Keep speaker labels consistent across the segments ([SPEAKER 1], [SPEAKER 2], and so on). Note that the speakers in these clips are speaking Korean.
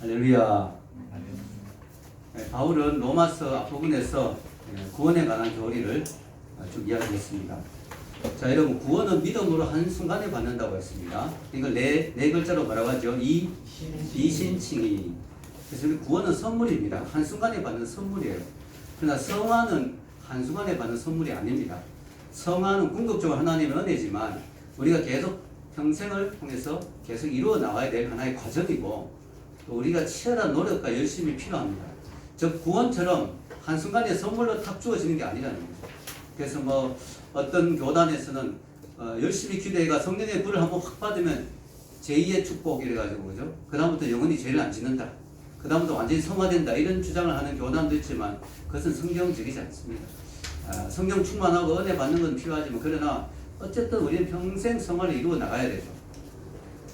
[SPEAKER 1] 할렐루야. 바울은 로마서 앞부분에서 구원에 관한 교리를 쭉 이야기했습니다. 자, 여러분, 구원은 믿음으로 한순간에 받는다고 했습니다. 이걸 네 글자로 뭐라고 하죠? 이신칭이. 그래서 우리 구원은 선물입니다. 한순간에 받는 선물이에요. 그러나 성화는 한순간에 받는 선물이 아닙니다. 성화는 궁극적으로 하나님의 은혜지만 우리가 계속 평생을 통해서 계속 이루어 나가야 될 하나의 과정이고, 또 우리가 치열한 노력과 열심이 필요합니다. 즉 구원처럼 한순간에 선물로 탁 주어지는 게 아니라는 거죠. 그래서 뭐 어떤 교단에서는 열심히 기도해가 성령의 불을 한번 확 받으면 제2의 축복 이래가지고, 그죠? 그 다음부터 영원히 죄를 안 짓는다, 그 다음부터 완전히 성화된다, 이런 주장을 하는 교단도 있지만 그것은 성경적이지 않습니다. 성경 충만하고 은혜 받는 건 필요하지만, 그러나 어쨌든 우리는 평생 성화를 이루어 나가야 되죠.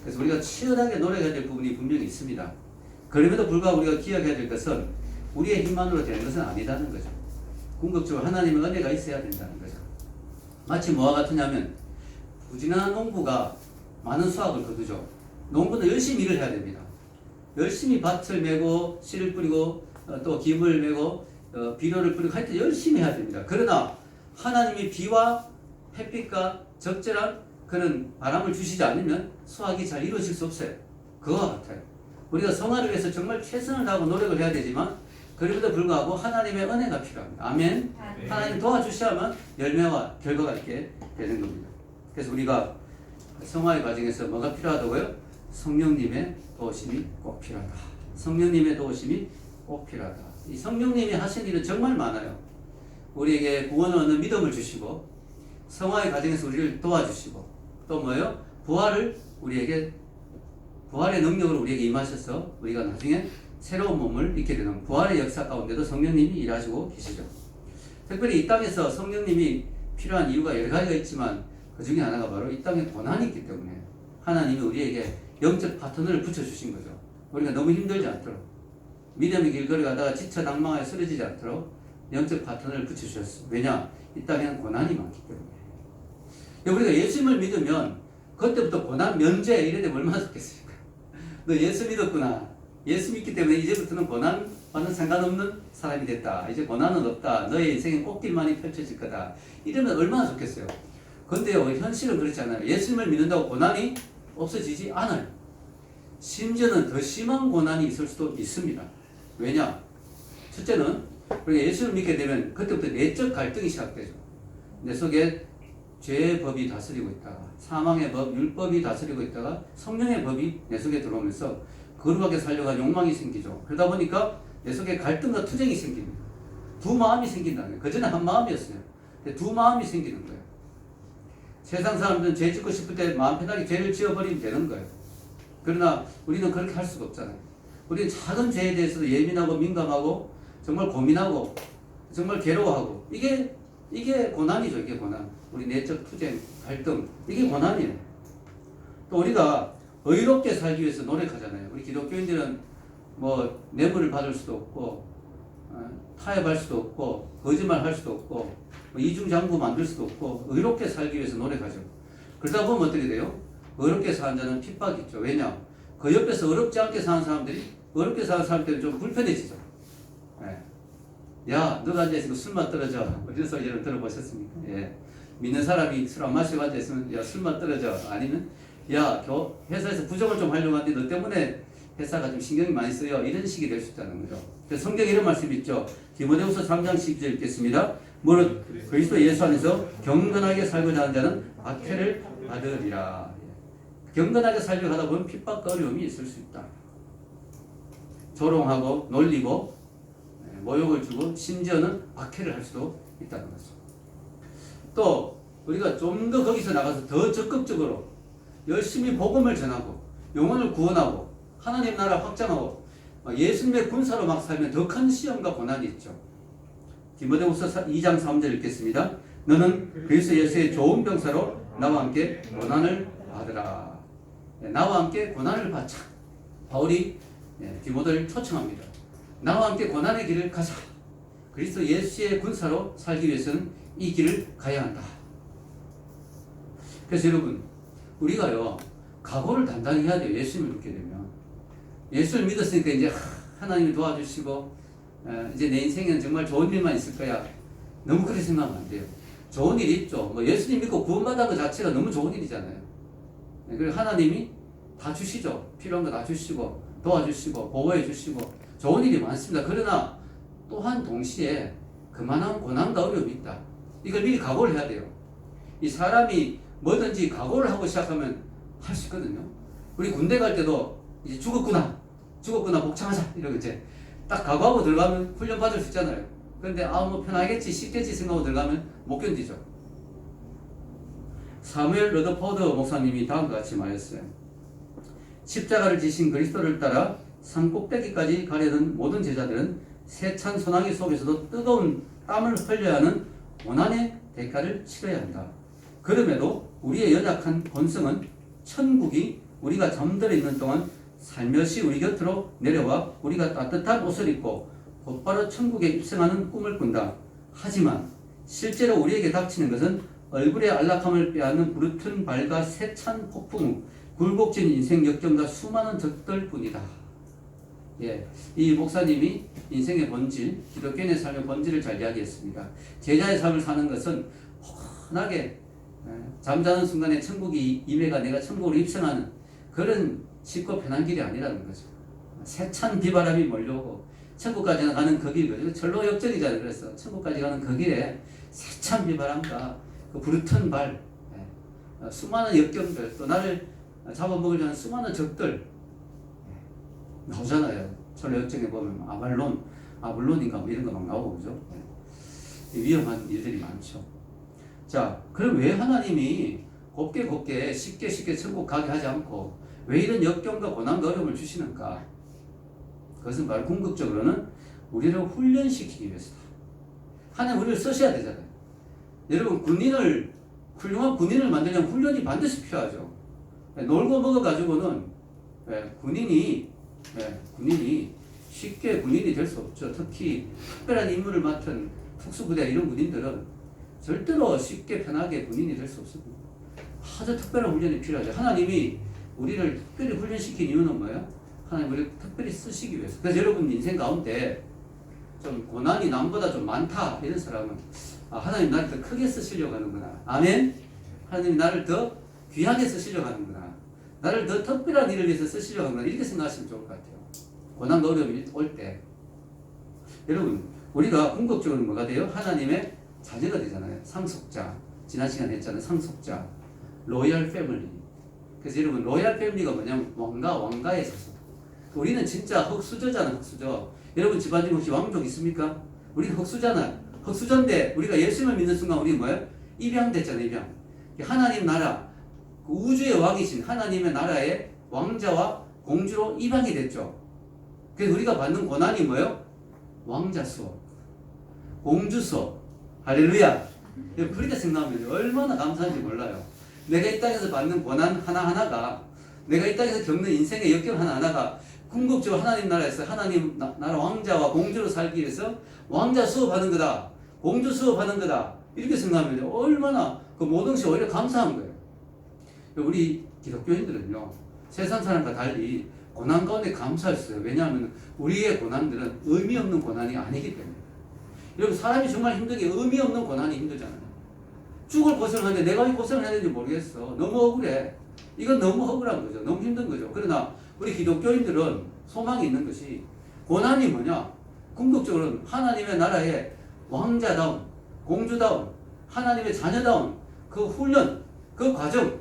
[SPEAKER 1] 그래서 우리가 치열하게 노력해야 될 부분이 분명히 있습니다. 그럼에도 불구하고 우리가 기억해야 될 것은 우리의 힘만으로 되는 것은 아니다는 거죠. 궁극적으로 하나님의 은혜가 있어야 된다는 거죠. 마치 뭐와 같으냐면, 부지런한 농부가 많은 수확을 거두죠. 농부는 열심히 일을 해야 됩니다. 열심히 밭을 메고 씨를 뿌리고 또 김을 메고 비료를 뿌리고 하여튼 열심히 해야 됩니다. 그러나 하나님이 비와 햇빛과 적절한 그런 바람을 주시지 않으면 수확이 잘 이루어질 수 없어요. 그거와 같아요. 우리가 성화를 위해서 정말 최선을 다하고 노력을 해야 되지만, 그럼에도 불구하고 하나님의 은혜가 필요합니다. 아멘. 하나님 도와주셔야만 열매와 결과가 있게 되는 겁니다. 그래서 우리가 성화의 과정에서 뭐가 필요하다고요? 성령님의 도우심이 꼭 필요하다. 성령님의 도우심이 꼭 필요하다. 이 성령님이 하신 일은 정말 많아요. 우리에게 구원을 얻는 믿음을 주시고, 성화의 과정에서 우리를 도와주시고, 또 뭐예요? 부활의 능력으로 우리에게 임하셔서 우리가 나중에 새로운 몸을 입게 되는 부활의 역사 가운데도 성령님이 일하시고 계시죠. 특별히 이 땅에서 성령님이 필요한 이유가 여러 가지가 있지만, 그 중에 하나가 바로 이 땅에 고난이 있기 때문에 하나님이 우리에게 영적 파트너를 붙여주신 거죠. 우리가 너무 힘들지 않도록, 믿음의 길 걸어가다가 지쳐 낭망하여 쓰러지지 않도록 영적 파트너를 붙여주셨어요. 왜냐? 이 땅에는 고난이 많기 때문에. 우리가 예수님을 믿으면 그때부터 고난 면제 이래 되면 얼마나 좋겠습니까? 너 예수 믿었구나. 예수 믿기 때문에 이제부터는 고난과는 상관없는 사람이 됐다. 이제 고난은 없다. 너의 인생에 꽃길만이 펼쳐질 거다. 이러면 얼마나 좋겠어요. 그런데요, 현실은 그렇지 않아요. 예수님을 믿는다고 고난이 없어지지 않아요. 심지어는 더 심한 고난이 있을 수도 있습니다. 왜냐? 첫째는 우리가 예수를 믿게 되면 그때부터 내적 갈등이 시작되죠. 내 속에 죄의 법이 다스리고 있다가, 사망의 법, 율법이 다스리고 있다가 성령의 법이 내 속에 들어오면서 거룩하게 살려고 하는 욕망이 생기죠. 그러다 보니까 내 속에 갈등과 투쟁이 생깁니다. 두 마음이 생긴다는 거예요. 그전에 한 마음이었어요. 근데 두 마음이 생기는 거예요. 세상 사람들은 죄 짓고 싶을 때 마음 편하게 죄를 지어버리면 되는 거예요. 그러나 우리는 그렇게 할 수가 없잖아요. 우리는 작은 죄에 대해서도 예민하고 민감하고 정말 고민하고 정말 괴로워하고, 이게 고난이죠. 이게 고난. 우리 내적 투쟁, 갈등, 이게 고난이에요. 또 우리가 의롭게 살기 위해서 노력하잖아요. 우리 기독교인들은 뭐 뇌물을 받을 수도 없고, 타협할 수도 없고, 거짓말 할 수도 없고, 뭐 이중장부 만들 수도 없고, 의롭게 살기 위해서 노력하죠. 그러다 보면 어떻게 돼요? 의롭게 사는 자는 핍박이 있죠. 왜냐? 그 옆에서 어렵지 않게 사는 사람들이, 어렵게 사는 사람들이 좀 불편해지죠. 야, 너가 앉아있으면 술맛 떨어져. 이런 소리 여러분 들어보셨습니까? 예. 믿는 사람이 술 안 마시고 앉아있으면, 야, 술맛 떨어져. 아니면, 야, 회사에서 부정을 좀 하려고 하는데 너 때문에 회사가 좀 신경이 많이 쓰여. 이런 식이 될 수 있다는 거죠. 그래서 성경에 이런 말씀이 있죠. 디모데후서 3장 12절 읽겠습니다. 무릇 그리스도 예수 안에서 경건하게 살고자 하는 자는 박해를 받으리라. 경건하게 살려고 하다 보면 핍박과 어려움이 있을 수 있다. 조롱하고 놀리고 모욕을 주고 심지어는 박해를 할 수도 있다는 거죠. 또 우리가 좀 더 거기서 나가서 더 적극적으로 열심히 복음을 전하고 영혼을 구원하고 하나님 나라 확장하고 예수님의 군사로 막 살면 더 큰 시험과 고난이 있죠. 디모데후서 2장 3절 읽겠습니다. 너는 그리스도 예수의 좋은 병사로 나와 함께 고난을 받으라. 나와 함께 고난을 받자. 바울이 디모데를 초청합니다. 나와 함께 고난의 길을 가자. 그리스도 예수의 군사로 살기 위해서는 이 길을 가야 한다. 그래서 여러분, 우리가요, 각오를 단단히 해야 돼요. 예수님을 믿게 되면. 예수를 믿었으니까 이제 하나님이 도와주시고 이제 내 인생에는 정말 좋은 일만 있을 거야. 너무 그렇게 생각하면 안 돼요. 좋은 일이 있죠. 뭐 예수님 믿고 구원받은 것 자체가 너무 좋은 일이잖아요. 그리고 하나님이 다 주시죠. 필요한 거 다 주시고 도와주시고 보호해 주시고 좋은 일이 많습니다. 그러나 또한 동시에 그만한 고난과 어려움이 있다. 이걸 미리 각오를 해야 돼요. 이 사람이 뭐든지 각오를 하고 시작하면 할 수 있거든요. 우리 군대 갈 때도 이제 죽었구나 복창하자 이러고 이제 딱 각오하고 들어가면 훈련 받을 수 있잖아요. 그런데 뭐 편하겠지 쉽겠지 생각하고 들어가면 못 견디죠. 사무엘 러더포드 목사님이 다음과 같이 말했어요. 십자가를 지신 그리스도를 따라 산 꼭대기까지 가려는 모든 제자들은 세찬 소나기 속에서도 뜨거운 땀을 흘려야 하는 고난의 대가를 치러야 한다. 그럼에도 우리의 연약한 본성은 천국이 우리가 잠들어 있는 동안 살며시 우리 곁으로 내려와 우리가 따뜻한 옷을 입고 곧바로 천국에 입성하는 꿈을 꾼다. 하지만 실제로 우리에게 닥치는 것은 얼굴의 안락함을 빼앗는 부르튼 발과 세찬 폭풍, 굴곡진 인생 역경과 수많은 적들 뿐이다. 예, 이 목사님이 인생의 본질, 기독교인의 삶의 본질을 잘 이야기했습니다. 제자의 삶을 사는 것은 훤하게 잠자는 순간에 천국이 임해가 내가 천국으로 입성하는 그런 쉽고 편한 길이 아니라는 거죠. 세찬 비바람이 몰려오고 천국까지 가는 그 길, 철로 역전이잖아요. 그래서 천국까지 가는 그 길에 세찬 비바람과 그 부르튼 발, 수많은 역경들, 또 나를 잡아먹으려는 하는 수많은 적들 나오잖아요. 철로 역전에 보면 아블론인가 뭐 이런 거 막 나오고 그죠? 위험한 일들이 많죠. 자, 그럼 왜 하나님이 곱게 쉽게 천국 가게 하지 않고 왜 이런 역경과 고난과 어려움을 주시는가? 그것은 바로 궁극적으로는 우리를 훈련시키기 위해서다. 하나님 우리를 쓰셔야 되잖아요. 여러분 훌륭한 군인을 만들려면 훈련이 반드시 필요하죠. 놀고 먹어가지고는 군인이 쉽게 군인이 될 수 없죠. 특히 특별한 임무를 맡은 특수부대 이런 군인들은 절대로 쉽게 편하게 군인이 될 수 없습니다. 아주 특별한 훈련이 필요하죠. 하나님이 우리를 특별히 훈련시킨 이유는 뭐예요? 하나님 우리를 특별히 쓰시기 위해서. 그래서 여러분 인생 가운데 좀 고난이 남보다 좀 많다 이런 사람은 하나님 나를 더 크게 쓰시려고 하는구나. 아멘. 하나님이 나를 더 귀하게 쓰시려고 하는구나. 나를 더 특별한 일을 위해서 쓰시려고 하는구나. 이렇게 생각하시면 좋을 것 같아요. 고난과 어려움이 올 때 여러분 우리가 궁극적으로 뭐가 돼요? 하나님의 자녀가 되잖아요. 상속자. 지난 시간에 했잖아요. 상속자. 로얄 패밀리. 그래서 여러분 로얄 패밀리가 뭐냐면 왕가의 자손. 우리는 진짜 흑수저잖아. 흑수저. 여러분 집안 중에 혹시 왕족 있습니까? 우리는 흑수잖아. 흑수저인데 우리가 예수님을 믿는 순간 우리는 뭐예요? 입양됐잖아요. 입양. 하나님 나라 그 우주의 왕이신 하나님의 나라의 왕자와 공주로 입양이 됐죠. 그래서 우리가 받는 고난이 뭐예요? 왕자 수업, 공주 수업. 할렐루야. 그렇게 생각하면 얼마나 감사한지 몰라요. 내가 이 땅에서 받는 고난 하나하나가, 내가 이 땅에서 겪는 인생의 역경 하나하나가 궁극적으로 하나님 나라에서 하나님 나라 왕자와 공주로 살기 위해서 왕자 수업하는 거다, 공주 수업하는 거다, 이렇게 생각하면 얼마나 그 모든 것이 오히려 감사한 거예요. 우리 기독교인들은요 세상 사람과 달리 고난 가운데 감사했어요. 왜냐하면 우리의 고난들은 의미 없는 고난이 아니기 때문에. 여러분 사람이 정말 힘든 게 의미 없는 고난이 힘들잖아요. 죽을 고생을 하는데 내가 이 고생을 해야 되는지 모르겠어. 너무 억울해. 이건 너무 억울한 거죠. 너무 힘든 거죠. 그러나 우리 기독교인들은 소망이 있는 것이, 고난이 뭐냐? 궁극적으로는 하나님의 나라의 왕자다운, 공주다운, 하나님의 자녀다운 그 훈련, 그 과정,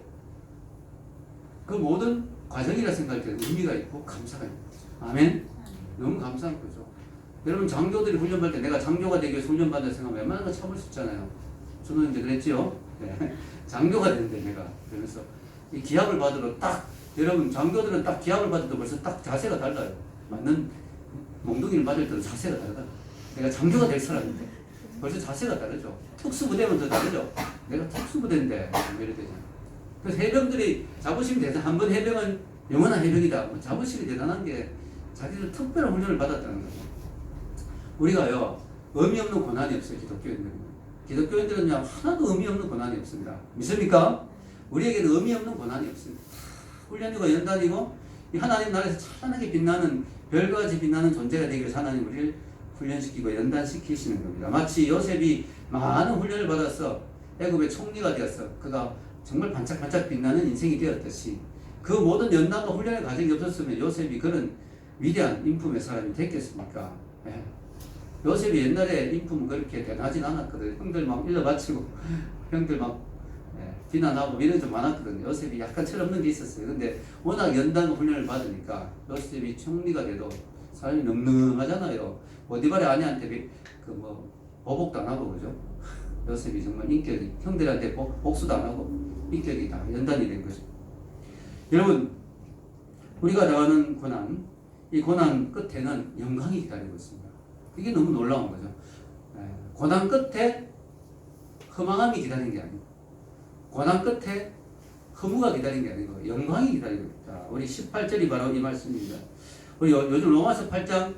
[SPEAKER 1] 그 모든 과정이라 생각할 때 의미가 있고 감사가 있는 거죠. 아멘? 너무 감사한 거죠. 여러분 장교들이 훈련받을 때 내가 장교가 되기 위해서 훈련받을 생각하면 웬만한 거 참을 수 있잖아요. 저는 이제 그랬지요. 네. 장교가 되는데 내가 그러면서 이 기합을 받으러 딱, 여러분 장교들은 딱 기합을 받을 때 벌써 딱 자세가 달라요. 맞는 몽둥이를 맞을 때도 자세가 다르다. 내가 장교가 될 사람인데 벌써 자세가 다르죠. 특수부대면 더 다르죠. 내가 특수부대인데 이래 되잖아요. 그래서 해병들이 자부심이 대단, 한번 해병은 영원한 해병이다. 자부심이 대단한 게 자기들 특별한 훈련을 받았다는 거죠. 우리가요 의미 없는 고난이 없어요. 기독교인들은요 하나도 의미 없는 고난이 없습니다. 믿습니까? 우리에게는 의미 없는 고난이 없습니다. 훈련이고 연단이고 이 하나님 나라에서 찬란하게 빛나는 별같이 빛나는 존재가 되기 위해서 하나님 우리를 훈련시키고 연단시키시는 겁니다. 마치 요셉이 많은 훈련을 받아서 애굽의 총리가 되었어. 그가 정말 반짝반짝 빛나는 인생이 되었듯이 그 모든 연단과 훈련의 과정이 없었으면 요셉이 그런 위대한 인품의 사람이 됐겠습니까? 예. 요셉이 옛날에 인품은 그렇게 대단하진 않았거든. 형들 막 일러바치고 형들 막 비난하고 이런 좀 많았거든요. 요셉이 약간 철없는 게 있었어요. 근데 워낙 연단 훈련을 받으니까 요셉이 총리가 돼도 사람이 늠름하잖아요. 보디발의 아내한테 보복도 안 하고 그죠? 요셉이 정말 인격이 형들한테 복수도 안 하고 인격이 다 연단이 된 거죠. 여러분 우리가 당하는 고난, 이 고난 끝에는 영광이 기다리고 있습니다. 이게 너무 놀라운 거죠. 고난 끝에 허망함이 기다리는 게 아니고 고난 끝에 허무가 기다리는 게 아니고 영광이 기다리고 있다. 우리 18절이 바로 이 말씀입니다. 우리 요즘 로마서 8장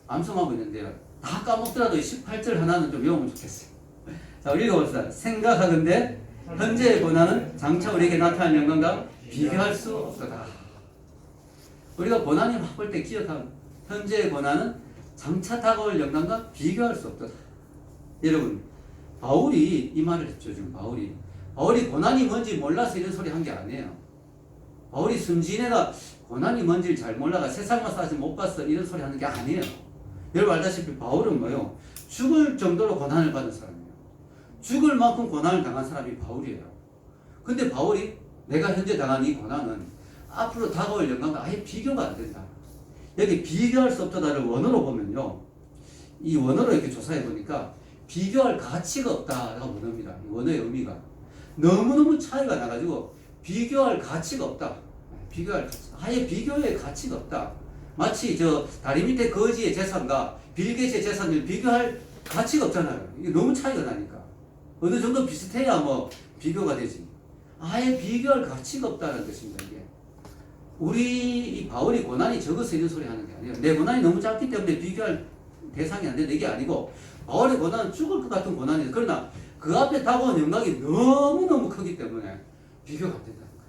[SPEAKER 1] 암송하고 있는데요. 다 까먹더라도 18절 하나는 좀 외우면 좋겠어요. 자, 우리 읽어봅시다. 생각하건대 현재의 고난은 장차 우리에게 나타난 영광과 비교할 수 없다. 우리가 고난이 막 볼 때 기억하면 현재의 고난은 장차 다가올 영광과 비교할 수 없다. 여러분 바울이 이 말을 했죠. 지금 바울이 고난이 뭔지 몰라서 이런 소리 한 게 아니에요. 바울이 순진해가 고난이 뭔지를 잘 몰라가 세상만 사지 못 봤어 이런 소리 하는 게 아니에요. 여러분 알다시피 바울은 뭐요? 죽을 정도로 고난을 받은 사람이에요. 죽을 만큼 고난을 당한 사람이 바울이에요. 근데 바울이 내가 현재 당한 이 고난은 앞으로 다가올 영광과 아예 비교가 안 된다. 여기 비교할 수 없다를 원어로 보면요. 이 원어로 이렇게 조사해 보니까 비교할 가치가 없다라고 원어입니다. 이 원어의 의미가. 너무너무 차이가 나가지고 비교할 가치가 없다. 아예 비교의 가치가 없다. 마치 저 다리 밑에 거지의 재산과 빌 게이츠의 재산을 비교할 가치가 없잖아요. 이게 너무 차이가 나니까. 어느 정도 비슷해야 뭐 비교가 되지. 아예 비교할 가치가 없다는 것입니다. 이게. 우리 이 바울이 고난이 적어서 이런 소리 하는 게 아니에요. 내 고난이 너무 작기 때문에 비교할 대상이 안 된다. 이게 아니고 바울의 고난은 죽을 것 같은 고난이에요. 그러나 그 앞에 다가온 영광이 너무너무 크기 때문에 비교가 안 된다는 거예요.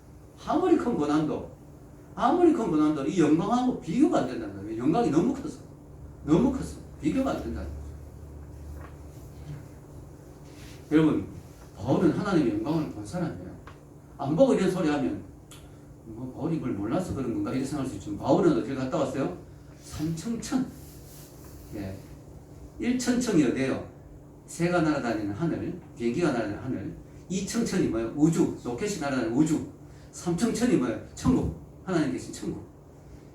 [SPEAKER 1] 아무리 큰 고난도 이 영광하고 비교가 안 된다는 거예요. 영광이 너무 커서 비교가 안 된다는 거죠. 여러분 바울은 하나님의 영광을 본 사람이에요. 안 보고 이런 소리 하면 바울이 이걸 몰라서 그런 건가 이렇게 생각할 수 있지만 바울은 어딜 갔다 왔어요? 삼청천. 예. 1천청이 어디예요? 새가 날아다니는 하늘, 비행기가 날아다니는 하늘. 2천천이 뭐예요? 우주, 로켓이 날아다니는 우주. 3천천이 뭐예요? 천국, 하나님 계신 천국.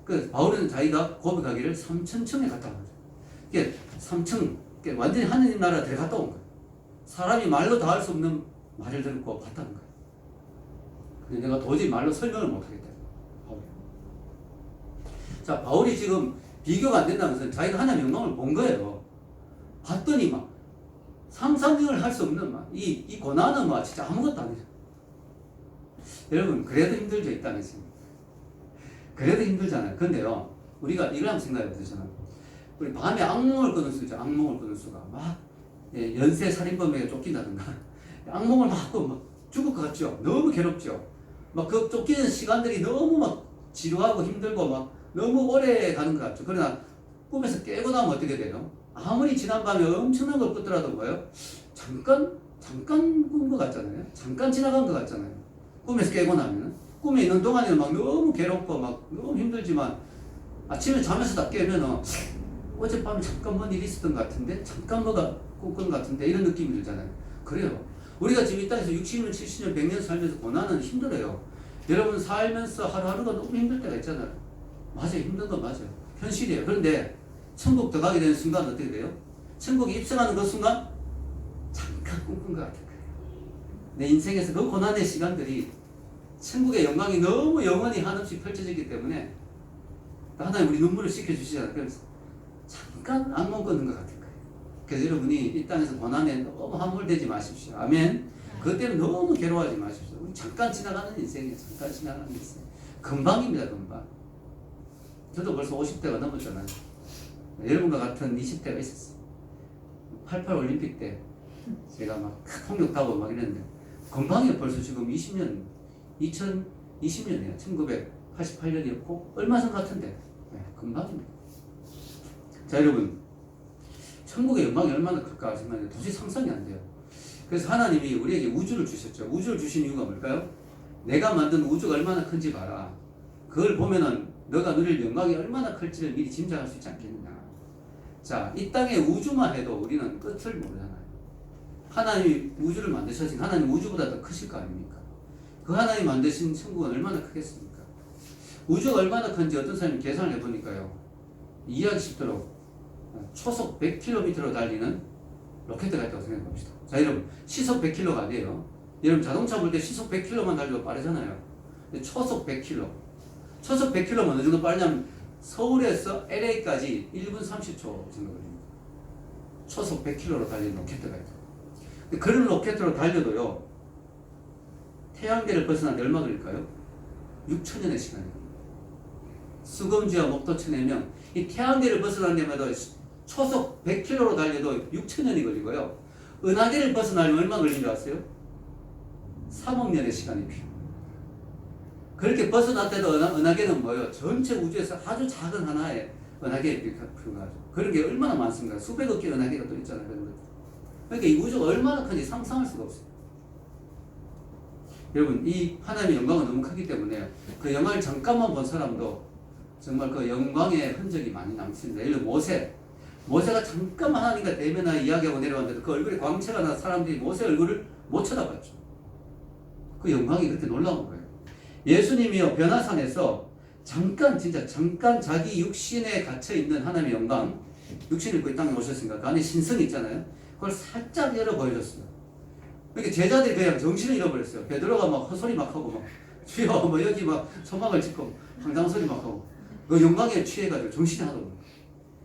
[SPEAKER 1] 그 바울은 자기가 고백하기를 3천청에 갔다 온 거죠. 이게 3천, 완전히 하나님 나라 들어갔다 온 거예요. 사람이 말로 다 할 수 없는 말을 듣고 갔다는 거예요. 근데 내가 도저히 말로 설명을 못하겠다. 바울이. 자, 바울이 지금 비교가 안 된다는 것은 자기가 하나님의 영광을 본 거예요. 봤더니 막 상상을 할 수 없는 이 고난은 진짜 아무것도 아니죠. 여러분 그래도 힘들죠. 이 땅에서. 그래도 힘들잖아요. 근데요 우리가 이걸 한번 생각해 보세요. 우리 밤에 악몽을 꾸는 수죠. 악몽을 꾸는 수가 막 연쇄 살인범에게 쫓긴다든가 악몽을 막 꾸고 막 죽을 것 같죠. 너무 괴롭죠. 막 그 쫓기는 시간들이 너무 막 지루하고 힘들고 막 너무 오래 가는 것 같죠. 그러나 꿈에서 깨고 나면 어떻게 돼요? 아무리 지난밤에 엄청난 걸 꿨더라도 뭐예요? 잠깐 꾼 것 같잖아요. 잠깐 지나간 것 같잖아요. 꿈에서 깨고 나면 꿈에 있는 동안에는 막 너무 괴롭고 막 너무 힘들지만 아침에 잠에서 딱 깨면 어젯밤에 잠깐 뭔 일이 있었던 것 같은데 잠깐 뭐가 꾼 것 같은데 이런 느낌이 들잖아요. 그래요. 우리가 지금 이 땅에서 60년, 70년, 100년 살면서 고난은 힘들어요. 여러분 살면서 하루하루가 너무 힘들 때가 있잖아요. 맞아요. 힘든 건 맞아요. 현실이에요. 그런데 천국 들어가게 되는 순간 어떻게 돼요? 천국에 입성하는 그 순간 잠깐 꿈꾼 것 같은 거예요. 내 인생에서 그 고난의 시간들이 천국의 영광이 너무 영원히 한없이 펼쳐지기 때문에 하나님 우리 눈물을 씻겨주시잖아요. 그래서 잠깐 악몽 꾸는 것 같은 거예요. 그래서 여러분이 이 땅에서 고난에 너무 함몰되지 마십시오. 아멘. 그것 때문에 너무 괴로워하지 마십시오. 우리 잠깐 지나가는 인생이에요. 잠깐 지나가는 인생. 금방입니다. 금방. 저도 벌써 50대가 넘었잖아요. 여러분과 같은 20대가 있었어요. 88 올림픽 때 제가 막 통역하고 막 이랬는데 금방이에요. 벌써 지금 20년 2020년이에요. 88년이었고 얼마 전 같은데 네, 금방입니다. 자 여러분 천국의 영광이 얼마나 클까 생각하는데 도저히 상상이 안 돼요. 그래서 하나님이 우리에게 우주를 주셨죠. 우주를 주신 이유가 뭘까요? 내가 만든 우주가 얼마나 큰지 봐라. 그걸 보면은 너가 누릴 영광이 얼마나 클지를 미리 짐작할 수 있지 않겠느냐. 자, 이 땅의 우주만 해도 우리는 끝을 모르잖아요. 하나님이 우주를 만드셨으니 하나님 우주보다 더 크실 거 아닙니까? 그 하나님 만드신 천국은 얼마나 크겠습니까? 우주가 얼마나 큰지 어떤 사람이 계산을 해보니까요. 이해하기 쉽도록 초속 100km로 달리는 로켓가 있다고 생각해 봅시다. 자, 여러분 시속 100km가 아니에요. 여러분 자동차 볼 때 시속 100km만 달려도 빠르잖아요. 근데 초속 100km. 초속 100km면 어느 정도 빠르냐면 서울에서 LA까지 1분 30초 정도 걸립니다. 초속 100km로 달리는 로켓가 있다. 그런 로켓으로 달려도요. 태양계를 벗어나는데 얼마 걸릴까요? 6천년의 시간이 걸립니다. 수검지와 목도천이면 이 태양계를 벗어나는 데마다 초속 100km로 달려도 6천년이 걸리고요. 은하계를 벗어나려면 얼마 걸린 줄 아세요? 3억 년의 시간이 필요해요. 그렇게 벗어났대도 은하계는 뭐예요? 전체 우주에서 아주 작은 하나의 은하계에 불과하죠. 그런 게 얼마나 많습니까? 수백억 개의 은하계가 또 있잖아요. 그러니까 이 우주가 얼마나 큰지 상상할 수가 없어요. 여러분 이 하나님의 영광은 너무 크기 때문에 그 영광을 잠깐만 본 사람도 정말 그 영광의 흔적이 많이 남습니다. 예를 들어 모세가 잠깐 하나님과 대면하여 이야기하고 내려왔는데도 그 얼굴에 광채가 나서 사람들이 모세 얼굴을 못 쳐다봤죠. 그 영광이 그렇게 놀라운 거예요. 예수님이요 변화산에서 잠깐 자기 육신에 갇혀있는 하나님의 영광, 육신을 입고 이 땅에 오셨으니까 그 안에 신성이 있잖아요. 그걸 살짝 열어 보여줬어요. 그러니까 제자들이 그냥 정신을 잃어버렸어요. 베드로가 막 헛소리 막 하고 막 주여 뭐 여기 막 소막을 짚고 황당소리 막 하고 그 영광에 취해가지고 정신이 하나도 없는 거예요.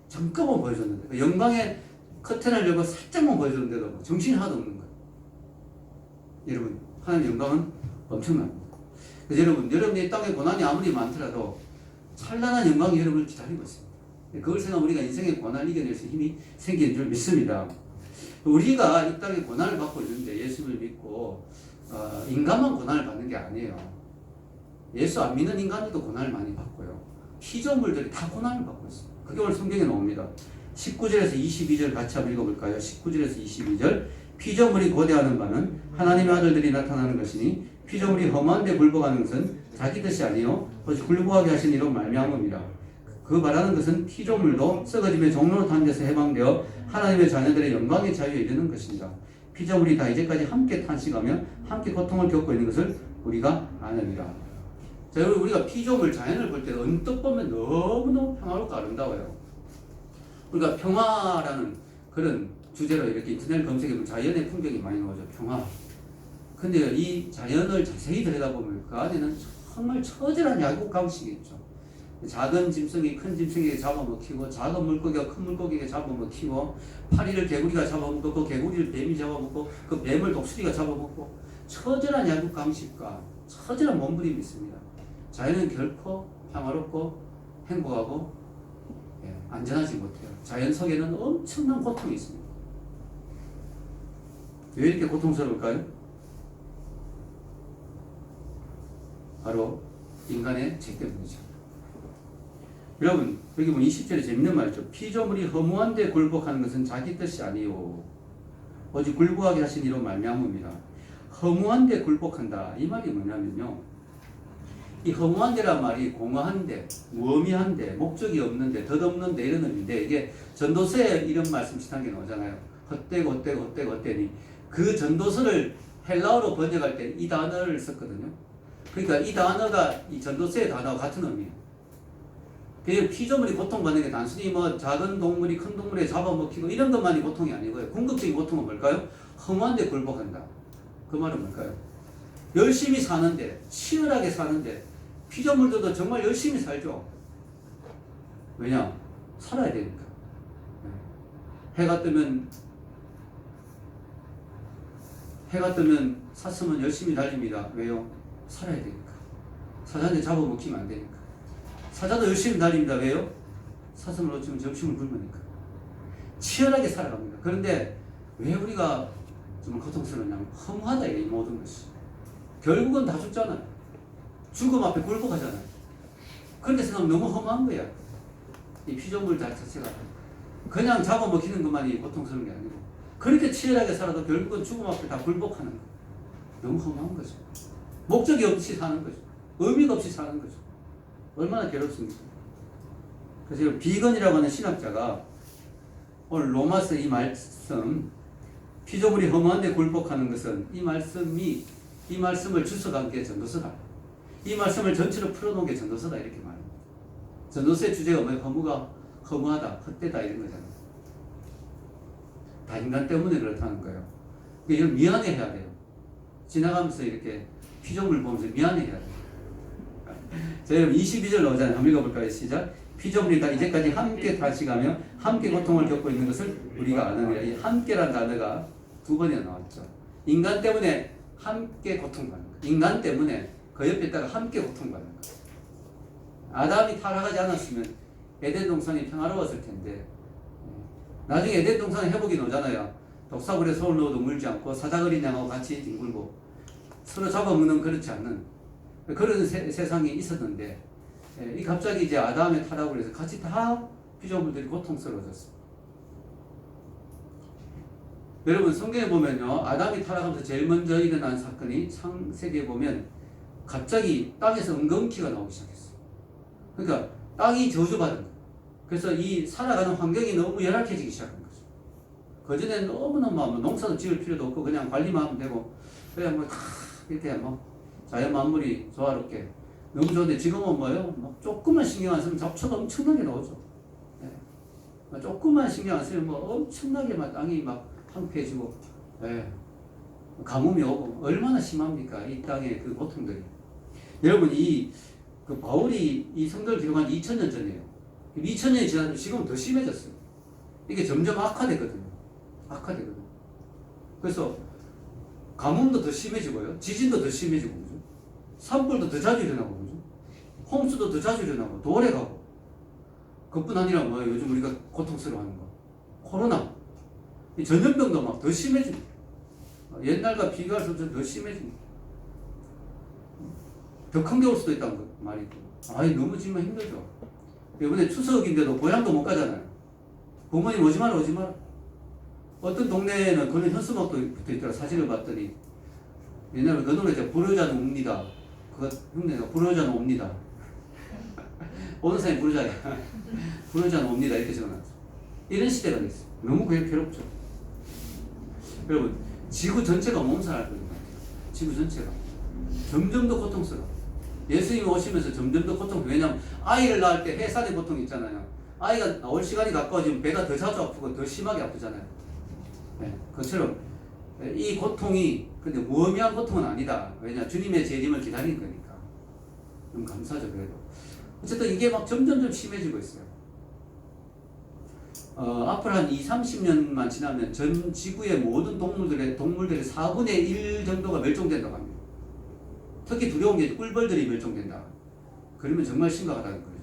[SPEAKER 1] 잠깐만 보여줬는데 그 영광의 커튼을 열고 살짝만 보여줬는데도 정신이 하나도 없는 거예요. 여러분 하나님의 영광은 엄청납니다. 그래서 여러분의 땅에 고난이 아무리 많더라도 찬란한 영광이 여러분을 기다리고 있습니다. 그걸 생각하면 우리가 인생의 고난을 이겨낼 수 힘이 생기는 줄 믿습니다. 우리가 이 땅에 고난을 받고 있는데 예수를 믿고 인간만 고난을 받는 게 아니에요. 예수 안 믿는 인간들도 고난을 많이 받고요. 피조물들이 다 고난을 받고 있어요. 그게 오늘 성경에 나옵니다. 19절에서 22절 같이 한번 읽어볼까요? 19절에서 22절 피조물이 고대하는 바는 하나님의 아들들이 나타나는 것이니 피조물이 험한 데 굴복하는 것은 자기 뜻이 아니요 오직 굴복하게 하신 이로 말미암음이라. 그 말하는 것은 피조물도 썩어짐의 종로로 탄 데서 해방되어 하나님의 자녀들의 영광의 자유에 이르는 것입니다. 피조물이 다 이제까지 함께 탄식하며 함께 고통을 겪고 있는 것을 우리가 아느니라. 자, 여러분 우리가 피조물 자연을 볼 때 언뜻 보면 너무너무 평화롭고 아름다워요. 우리가 평화라는 그런 주제로 이렇게 인터넷 검색해보면 자연의 풍경이 많이 나오죠. 평화. 근데 이 자연을 자세히 들여다보면 그 안에는 정말 처절한 야구 방식이 있죠. 작은 짐승이 큰 짐승에게 잡아먹히고 작은 물고기가 큰 물고기에게 잡아먹히고 파리를 개구리가 잡아먹고 그 개구리를 뱀이 잡아먹고 그 뱀을 독수리가 잡아먹고 처절한 야구 방식과 처절한 몸부림이 있습니다. 자연은 결코 평화롭고 행복하고 안전하지 못해요. 자연 속에는 엄청난 고통이 있습니다. 왜 이렇게 고통스러울까요? 바로 인간의 죄 때문이죠. 여러분 여기 보면 20절에 재밌는 말이죠. 피조물이 허무한 데 굴복하는 것은 자기 뜻이 아니요 오직 굴복하게 하신 이로 말미암음이라. 허무한 데 굴복한다. 이 말이 뭐냐면요. 이 허무한 데란 말이 공허한 데, 무의미한 데, 목적이 없는 데, 덧없는 데 이런 의미인데 이게 전도서에 이런 말씀 비슷한 게 나오잖아요. 헛되니 그 전도서를 헬라어로 번역할 때 이 단어를 썼거든요. 그러니까 이 단어가 이 전도서의 단어와 같은 의미예요. 그 피조물이 고통받는 게 단순히 뭐 작은 동물이 큰 동물에 잡아먹히고 이런 것만이 고통이 아니고요. 궁극적인 고통은 뭘까요? 허무한 데 굴복한다. 그 말은 뭘까요? 열심히 사는데, 치열하게 사는데 피조물들도 정말 열심히 살죠. 왜냐? 살아야 되니까. 해가 뜨면 사슴은 열심히 달립니다. 왜요? 살아야 되니까. 사자한테 잡아먹히면 안 되니까. 사자도 열심히 달립니다. 왜요? 사슴을 놓치면 점심을 굶으니까. 치열하게 살아갑니다. 그런데 왜 우리가 정말 고통스러우냐면 허무하다 이 모든 것이. 결국은 다 죽잖아요. 죽음 앞에 굴복하잖아요. 그렇게 생각하면 너무 험한 거야. 이 피조물 자체가 그냥 잡아먹히는 것만이 고통스러운 게 아니고 그렇게 치열하게 살아도 결국은 죽음 앞에 다 굴복하는 거. 너무 험한 거죠. 목적이 없이 사는 거죠. 의미가 없이 사는 거죠. 얼마나 괴롭습니까? 그래서 비건이라고 하는 신학자가 오늘 로마서 이 말씀 피조물이 허무한데 굴복하는 것은 이 말씀을 주석한 게 전도서다. 이 말씀을 전체로 풀어놓은 게 전도서다 이렇게 말합니다. 전도서의 주제가 뭐예요? 허무하다, 헛되다 이런 거잖아요. 다 인간 때문에 그렇다는 거예요. 이걸 미안해해야 돼요. 지나가면서 이렇게 피조물 보면서 미안해해야 돼요. 자, 여러분 22절 나오잖아요. 한번 읽어볼까요? 시작. 피조물이 다 이제까지 함께 다시가며 함께 고통을 겪고 있는 것을 우리가 아느니라. 이 함께란 단어가 두 번이나 나왔죠. 인간 때문에 함께 고통받는 거예요. 인간 때문에 그 옆에 있다가 함께 고통받는 거예요. 아담이 타락하지 않았으면 에덴 동산이 평화로웠을 텐데 나중에 에덴 동산에 회복이 나오잖아요. 독사불에 손을 넣어도 물지 않고 사자어린 양하고 같이 뒹굴고 서로 잡아먹는 그렇지 않는 그런 세상이 있었는데 이 갑자기 이제 아담의 타락을 해서 같이 다 피조물들이 고통스러워졌습니다. 여러분 성경에 보면요, 아담이 타락하면서 제일 먼저 일어난 사건이 창세기에 보면 갑자기 땅에서 엉겅퀴가 나오기 시작했어요. 그러니까 땅이 저주받은 거예요. 그래서 이 살아가는 환경이 너무 열악해지기 시작한 거죠. 그전에는 너무너무 농사도 지을 필요도 없고 그냥 관리만 하면 되고 그냥 뭐 다 이렇게 뭐 자연 만물이 조화롭게 너무 좋은데 지금은 뭐예요? 뭐 조금만 신경 안 쓰면 잡초가 엄청나게 나오죠. 네. 조금만 신경 안 쓰면 뭐 엄청나게 막 땅이 막 황폐해지고, 네. 가뭄이 오고 얼마나 심합니까? 이 땅의 그 고통들이. 여러분 그 바울이 이 성경을 기록한 2000년 전이에요. 2000년이 지나도 지금은 더 심해졌어요. 이게 점점 악화되거든요. 그래서 가뭄도 더 심해지고요. 지진도 더 심해지고, 그죠? 산불도 더 자주 일어나고, 그죠? 홍수도 더 자주 일어나고, 돌에 가고. 그뿐 아니라 뭐예요? 요즘 우리가 고통스러워하는 거. 코로나. 이 전염병도 막 더 심해지고. 옛날과 비교할 수 없이 더 심해지고. 더 큰 게 올 수도 있다는 거, 말이고. 너무 정말 힘들죠. 이번에 추석인데도 고향도 못 가잖아요. 부모님 오지 마라. 어떤 동네에는 그런 현수막도 붙어 있더라. 사진을 봤더니 옛날에 그 노래 있잖아. 불효자는 옵니다. 그거 흉내가 불효자는 옵니다. 오는 사람이 불효자야. 불효자는 옵니다. 이렇게 적어놨어. 이런 시대가 됐어. 너무 그게 괴롭죠. 여러분 지구 전체가 몸살할 거예요. 지구 전체가 점점 더 고통스러워. 예수님이 오시면서 점점 더 고통. 왜냐하면 아이를 낳을 때 해산의 고통이 있잖아요. 아이가 나올 시간이 가까워지면 배가 더 자주 아프고 더 심하게 아프잖아요. 네, 그처럼 이 고통이 근데 무의미한 고통은 아니다. 왜냐 주님의 재림을 기다리는 거니까. 너무 감사하죠. 그래도 어쨌든 이게 막 점점 심해지고 있어요. 앞으로 한 20-30년만 지나면 전 지구의 모든 동물들의 4분의 1 정도가 멸종된다고 합니다. 특히 두려운 게 꿀벌들이 멸종된다. 그러면 정말 심각하다는 거죠.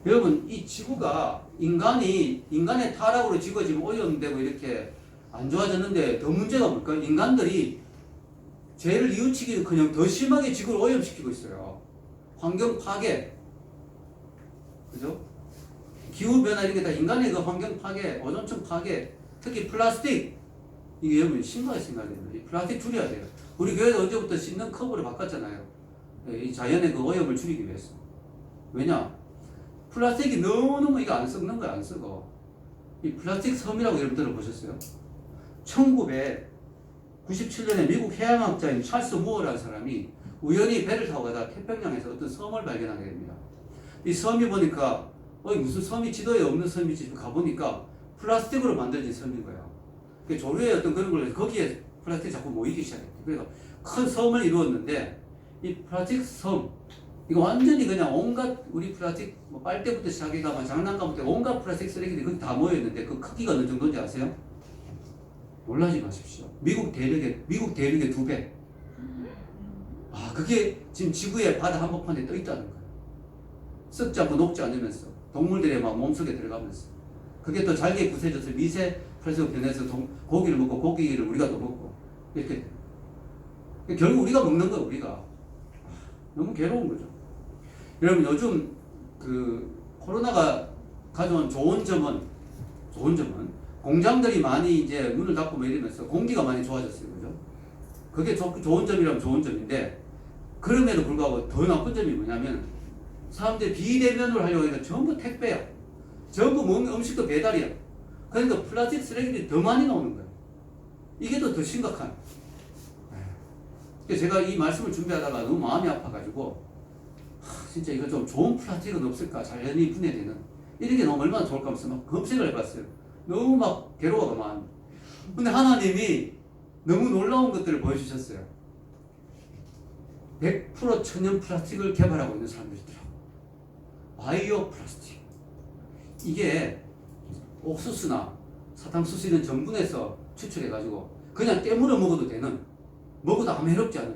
[SPEAKER 1] 여러분 이 지구가 인간의 타락으로 지구가 지금 오염되고 이렇게 안 좋아졌는데 더 문제가 뭘까? 인간들이 죄를 뉘우치기는커녕 더 심하게 지구를 오염시키고 있어요. 환경 파괴, 그죠? 기후 변화 이런 게 다 인간의 그 환경 파괴, 오존층 파괴, 특히 플라스틱 이게 여러분 심각하게 생각해야 됩니다. 이 플라스틱 줄여야 돼요. 우리 교회도 언제부터 씻는 컵으로 바꿨잖아요. 이 자연의 그 오염을 줄이기 위해서. 왜냐? 플라스틱이 너무너무 이거 안 썩는 거야, 안 썩어. 이 플라스틱 섬이라고 여러분 들어보셨어요? 1997년에 미국 해양학자인 찰스 무어라는 사람이 우연히 배를 타고 가다가 태평양에서 어떤 섬을 발견하게 됩니다. 이 섬이 보니까 무슨 섬이 지도에 없는 섬이지 가보니까 플라스틱으로 만들어진 섬인 거야. 조류의 어떤 그런 걸 거기에 플라스틱이 자꾸 모이기 시작했대. 그래서 큰 섬을 이루었는데 이 플라스틱 섬 이거 완전히 그냥 온갖 우리 플라스틱 뭐 빨대부터 시작해가 장난감부터 온갖 플라스틱 쓰레기들이 거기 다 모여있는데 그 크기가 어느 정도인지 아세요? 놀라지 마십시오. 미국 대륙의 2배. 그게 지금 지구의 바다 한복판에 떠 있다는 거예요. 썩지 않고 녹지 않으면서 동물들의 막 몸속에 들어가면서 그게 또 잘게 부서져서 미세 플라스틱으로 변해서 고기를 먹고 고기를 우리가 또 먹고 이렇게 결국 우리가 먹는 거예요. 우리가 너무 괴로운 거죠. 여러분 요즘 그 코로나가 가져온 좋은 점은 공장들이 많이 이제 문을 닫고 뭐 이러면서 공기가 많이 좋아졌어요. 그죠? 그게 좋은 점이라면 좋은 점인데 그럼에도 불구하고 더 나쁜 점이 뭐냐면 사람들이 비대면으로 하려고 하니까 전부 택배야. 전부 먹는 음식도 배달이야. 그러니까 플라스틱 쓰레기들이 더 많이 나오는 거예요. 이게 더 심각한. 그래서 제가 이 말씀을 준비하다가 너무 마음이 아파가지고 진짜 이거 좀 좋은 플라스틱은 없을까? 자연히 분해되는 이런 게 너무 얼마나 좋을까 하면서 막 검색을 해봤어요. 너무 막 괴로워가 많아. 근데 하나님이 너무 놀라운 것들을 보여주셨어요. 100% 천연 플라스틱을 개발하고 있는 사람들이더라고요. 바이오 플라스틱. 이게 옥수수나 사탕수수 이런 전분에서 추출해가지고 그냥 깨물어 먹어도 되는, 먹어도 아무 해롭지 않은.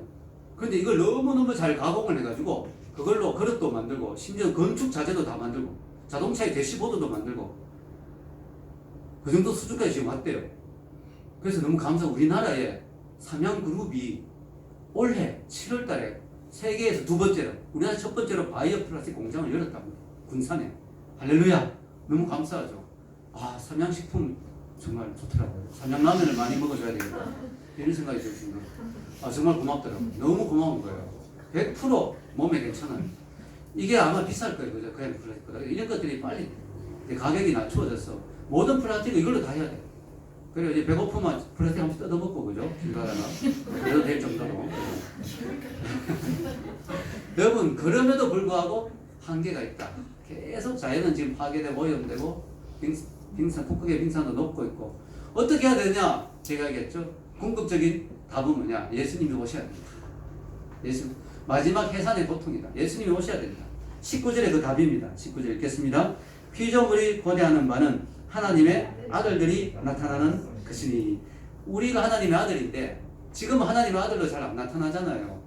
[SPEAKER 1] 그런데 이걸 너무너무 잘 가공을 해가지고 그걸로 그릇도 만들고 심지어 건축 자재도 다 만들고 자동차의 대시보드도 만들고 그 정도 수준까지 지금 왔대요. 그래서 너무 감사하고 우리나라에 삼양그룹이 올해 7월 달에 세계에서 두 번째로, 우리나라 첫 번째로 바이오 플라스틱 공장을 열었답니다. 군산에. 할렐루야. 너무 감사하죠. 아, 삼양식품 정말 좋더라고요. 삼양라면을 많이 먹어줘야 되겠다. 이런 생각이 들었습니다. 아, 정말 고맙더라고요. 너무 고마운 거예요. 100% 몸에 괜찮아요. 이게 아마 비쌀 거예요. 그죠? 그냥 플라스틱. 이런 것들이 빨리 가격이 낮춰져서 모든 플라스틱을 이걸로 다 해야 돼. 그래서 이제 배고프면 플라스틱 한번 뜯어먹고, 그죠? 길 가다가. 그래도 될 정도로. 여러분, 그럼에도 불구하고 한계가 있다. 계속 자연은 지금 파괴되고 오염되고, 북극의 빙산도 녹고 있고, 어떻게 해야 되냐? 제가 얘기했죠. 궁극적인 답은 뭐냐? 예수님이 오셔야 됩니다. 마지막 해산의 고통이다. 예수님이 오셔야 됩니다. 19절에 그 답입니다. 19절 읽겠습니다. 피조물이 고대하는 바는 하나님의 아들들이 나타나는 것이니. 우리가 하나님의 아들인데 지금 하나님의 아들로 잘 안 나타나잖아요.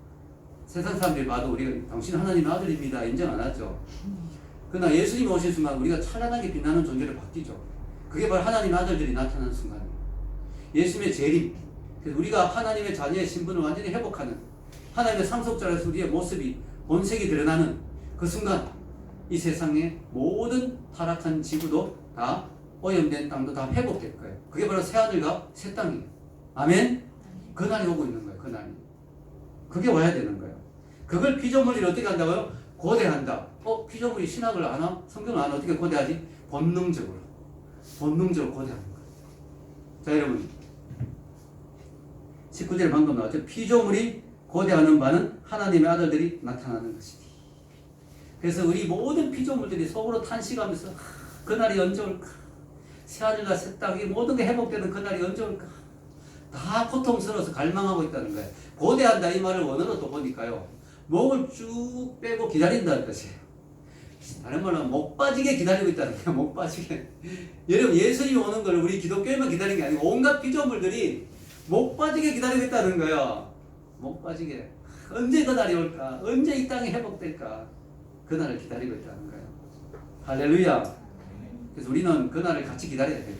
[SPEAKER 1] 세상 사람들이 봐도 우리가 당신 하나님의 아들입니다 인정 안 하죠. 그러나 예수님이 오신 순간 우리가 찬란하게 빛나는 존재로 바뀌죠. 그게 바로 하나님의 아들들이 나타나는 순간입니다. 예수님의 재림, 그래서 우리가 하나님의 자녀의 신분을 완전히 회복하는, 하나님의 상속자로서 우리의 모습이, 본색이 드러나는 그 순간 이 세상의 모든 타락한 지구도 다, 오염된 땅도 다 회복될 거예요. 그게 바로 새하늘과 새 땅이에요. 아멘? 그날이 오고 있는 거예요. 그날이. 그게 와야 되는 거예요. 그걸 피조물이 어떻게 한다고요? 고대한다. 피조물이 신학을 안 하나? 성경을 안 하나? 어떻게 고대하지? 본능적으로 고대하는 거예요. 자, 여러분 19절 방금 나왔죠. 피조물이 고대하는 바는 하나님의 아들들이 나타나는 것이니. 그래서 우리 모든 피조물들이 속으로 탄식하면서 그날이 언제 올까? 새하늘과 새 땅이 모든 게 회복되는 그날이 언제 올까? 다 고통스러워서 갈망하고 있다는 거예요. 고대한다 이 말을 원어로 또 보니까요, 목을 쭉 빼고 기다린다는 것이에요. 다른 말로 하면 목 빠지게 기다리고 있다는 거예요. 목 빠지게. 여러분, 예수님이 오는 걸 우리 기독교인만 기다리는 게 아니고 온갖 피조물들이 목 빠지게 기다리고 있다는 거예요. 목 빠지게. 언제 그날이 올까? 언제 이 땅이 회복될까? 그날을 기다리고 있다는 거예요. 할렐루야. 그래서 우리는 그날을 같이 기다려야 돼요.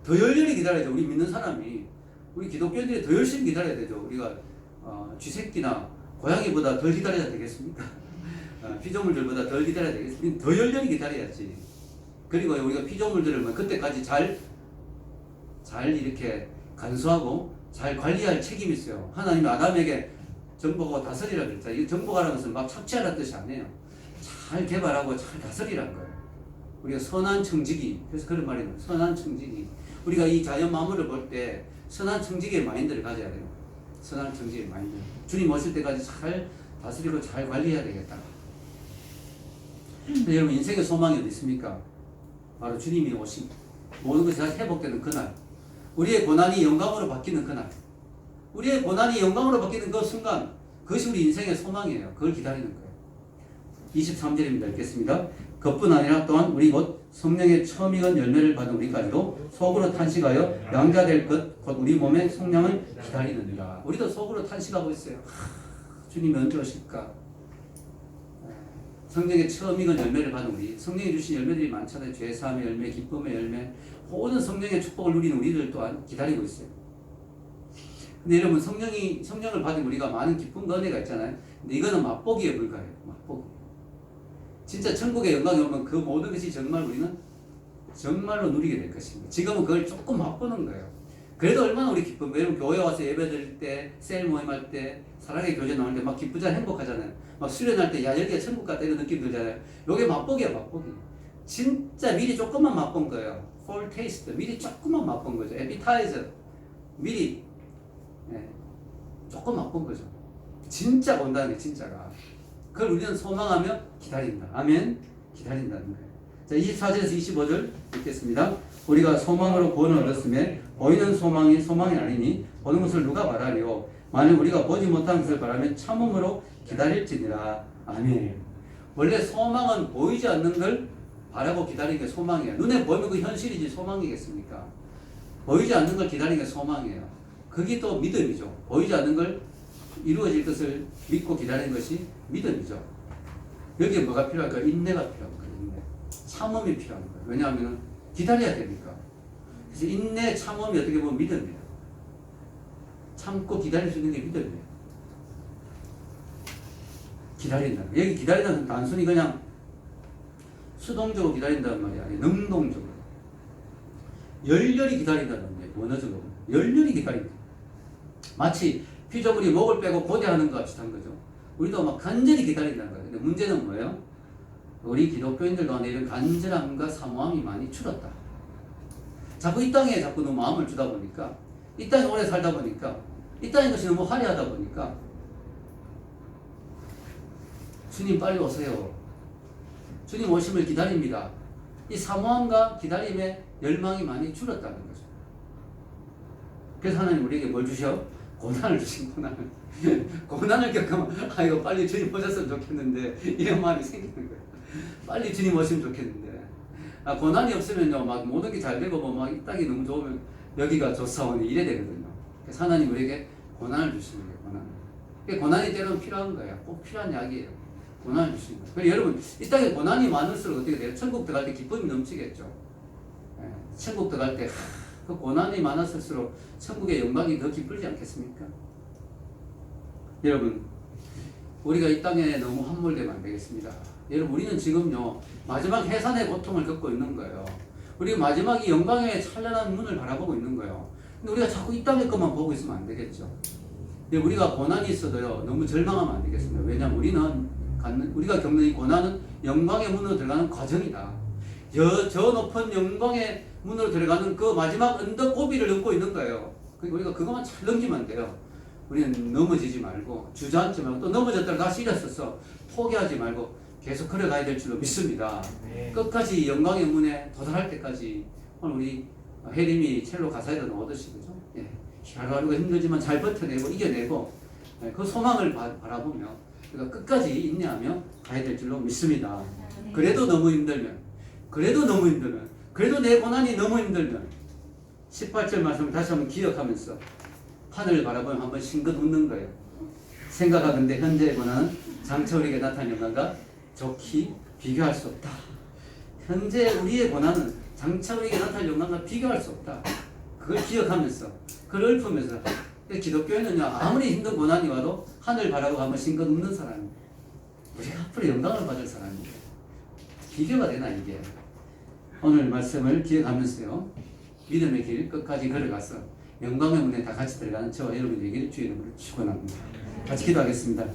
[SPEAKER 1] 더 열렬히 기다려야 돼요. 우리 믿는 사람이, 우리 기독교인들이 더 열심히 기다려야 되죠. 우리가 쥐새끼나 고양이보다 덜 기다려야 되겠습니까? 피조물들보다 덜 기다려야 되겠습니까? 더 열렬히 기다려야지. 그리고 우리가 피조물들을 그때까지 잘 이렇게 간수하고 잘 관리할 책임이 있어요. 하나님이 아담에게 정복하고 다스리라 그랬죠. 이 정복하라는 것은 막 착취하라는 뜻이 아니에요. 잘 개발하고 잘 다스리라는 거예요. 우리가 선한 청지기, 그래서 그런 말이 나와요. 선한 청지기. 우리가 이 자연 만물을 볼 때 선한 청지기의 마인드를 가져야 돼요. 선한 청지기의 마인드. 주님 오실 때까지 잘 다스리고 잘 관리해야 되겠다. 여러분, 인생의 소망이 어디 있습니까? 바로 주님이 오신, 모든 것이 다시 회복되는 그날, 우리의 고난이 영광으로 바뀌는 그날, 우리의 고난이 영광으로 바뀌는 그 순간, 그것이 우리 인생의 소망이에요. 그걸 기다리는 거예요. 23절입니다. 읽겠습니다. 그뿐 아니라 또한 우리 곧 성령의 처음 익은 열매를 받은 우리까지도 속으로 탄식하여 양자될 것 곧 우리 몸의 성령을 기다리느니라. 우리도 속으로 탄식하고 있어요. 주님이 언제 오실까? 성령의 처음 익은 열매를 받은 우리, 성령이 주신 열매들이 많잖아요. 죄사함의 열매, 기쁨의 열매, 모든 성령의 축복을 누리는 우리들 또한 기다리고 있어요. 근데 여러분, 성령을 받은 우리가 많은 기쁨과 은혜가 있잖아요. 근데 이거는 맛보기에 불과해요. 맛보기. 진짜 천국의 영광이 오면 그 모든 것이 정말 우리는 정말로 누리게 될 것입니다. 지금은 그걸 조금 맛보는 거예요. 그래도 얼마나 우리 기쁨. 여러분 교회 와서 예배 드릴 때, 셀 모임할 때, 사랑의 교제 나올 때 막 기쁘잖아요. 행복하잖아요. 막 수련할 때 야 여기가 천국 같다 이런 느낌 들잖아요. 요게 맛보기야 맛보기. 진짜 미리 조금만 맛본 거예요. for taste. 미리 조금만 맛본 거죠. appetizer. 미리 조금 맛본 거죠. 진짜 본다는 게 진짜가. 그걸 우리는 소망하며 기다린다. 아멘. 기다린다는 거예요. 자, 24절에서 25절 읽겠습니다. 우리가 소망으로 구원을 얻었으며 보이는 소망이 아니니 보는 것을 누가 바라리요. 만일 우리가 보지 못한 것을 바라면 참음으로 기다릴지니라. 아멘. 원래 소망은 보이지 않는 걸 바라고 기다리는 게 소망이에요. 눈에 보이면 그 현실이지 소망이겠습니까? 보이지 않는 걸 기다리는 게 소망이에요. 그게 또 믿음이죠. 보이지 않는 걸 이루어질 것을 믿고 기다리는 것이 믿음이죠. 여기에 뭐가 필요할까요? 인내가 필요한 거예요. 인내. 참음이 필요한 거예요. 왜냐하면 기다려야 되니까. 그래서 인내, 참음이 어떻게 보면 믿음이에요. 참고 기다릴 수 있는 게 믿음이에요. 기다린다. 여기 기다린다는 단순히 그냥 수동적으로 기다린다는 말이 아니에요. 능동적으로. 열렬히 기다린다는 거예요. 원어적으로. 열렬히 기다린다. 마치 피조물이 목을 빼고 고대하는 것과 비슷한 거죠. 우리도 막 간절히 기다린다는 거예요. 근데 문제는 뭐예요? 우리 기독교인들 가운데 이런 간절함과 사모함이 많이 줄었다. 자꾸 이 땅에 자꾸 너무 마음을 주다 보니까, 이 땅에 오래 살다 보니까, 이 땅의 것이 너무 화려하다 보니까, 주님 빨리 오세요. 주님 오심을 기다립니다. 이 사모함과 기다림의 열망이 많이 줄었다는 거죠. 그래서 하나님 우리에게 뭘 주셔? 고난을 주신 고난을. 고난을 겪으면 아 이거 빨리 주님 오셨으면 좋겠는데 이런 마음이 생기는 거예요. 빨리 주님 오시면 좋겠는데 아, 고난이 없으면요 막 모든 게 잘 되고 뭐 막 이 땅이 너무 좋으면 여기가 좋사오니 이래 되거든요. 그래서 하나님 우리에게 고난을 주시는 거예요. 고난을. 고난이 때로는 필요한 거예요. 꼭 필요한 약이에요. 고난을 주시는 거예요. 그래서 여러분 이 땅에 고난이 많을수록 어떻게 돼요? 천국 들어갈 때 기쁨이 넘치겠죠. 예, 천국 들어갈 때 그 고난이 많았을수록 천국의 영광이 더 기쁘지 않겠습니까? 여러분 우리가 이 땅에 너무 함몰되면 안 되겠습니다. 여러분 우리는 지금요 마지막 해산의 고통을 겪고 있는 거예요. 우리가 마지막 이 영광의 찬란한 문을 바라보고 있는 거예요. 근데 우리가 자꾸 이 땅의 것만 보고 있으면 안 되겠죠. 우리가 고난이 있어도요 너무 절망하면 안 되겠습니다. 왜냐하면 우리가 겪는 이 고난은 영광의 문으로 들어가는 과정이다. 저 높은 영광의 문으로 들어가는 그 마지막 언덕 고비를 넘고 있는 거예요. 그러니까 우리가 그것만 잘 넘기면 돼요. 우리는 넘어지지 말고 주저앉지 말고 또 넘어졌다가 다시 일어서서 포기하지 말고 계속 걸어가야 될 줄로 믿습니다. 네. 끝까지 영광의 문에 도달할 때까지 오늘 우리 혜림이 첼로 가사에도 나오듯이 그죠? 예. 하루하루가 힘들지만 잘 버텨내고 이겨내고 그 소망을 바라보며 우리가 끝까지 인내하며 가야 될 줄로 믿습니다. 네. 그래도 그래도 내 고난이 너무 힘들면 18절 말씀을 다시 한번 기억하면서 하늘을 바라보면 한번 싱긋 웃는 거예요. 생각하건대 현재의 고난은 장차 우리에게 나타난 영광과 좋게 비교할 수 없다. 현재 우리의 고난은 장차 우리에게 나타난 영광과 비교할 수 없다. 그걸 기억하면서 그걸 읊으면서 기독교인은요 아무리 힘든 고난이 와도 하늘 바라보고 한번 싱긋 웃는 사람입니다. 우리가 앞으로 영광을 받을 사람입니다. 비교가 되나 이게? 오늘 말씀을 기억하면서요 믿음의 길 끝까지 걸어가서 영광의 문에 다 같이 들어가는 저와 여러분들에게 주의 이름으로 축원합니다. 같이 기도하겠습니다.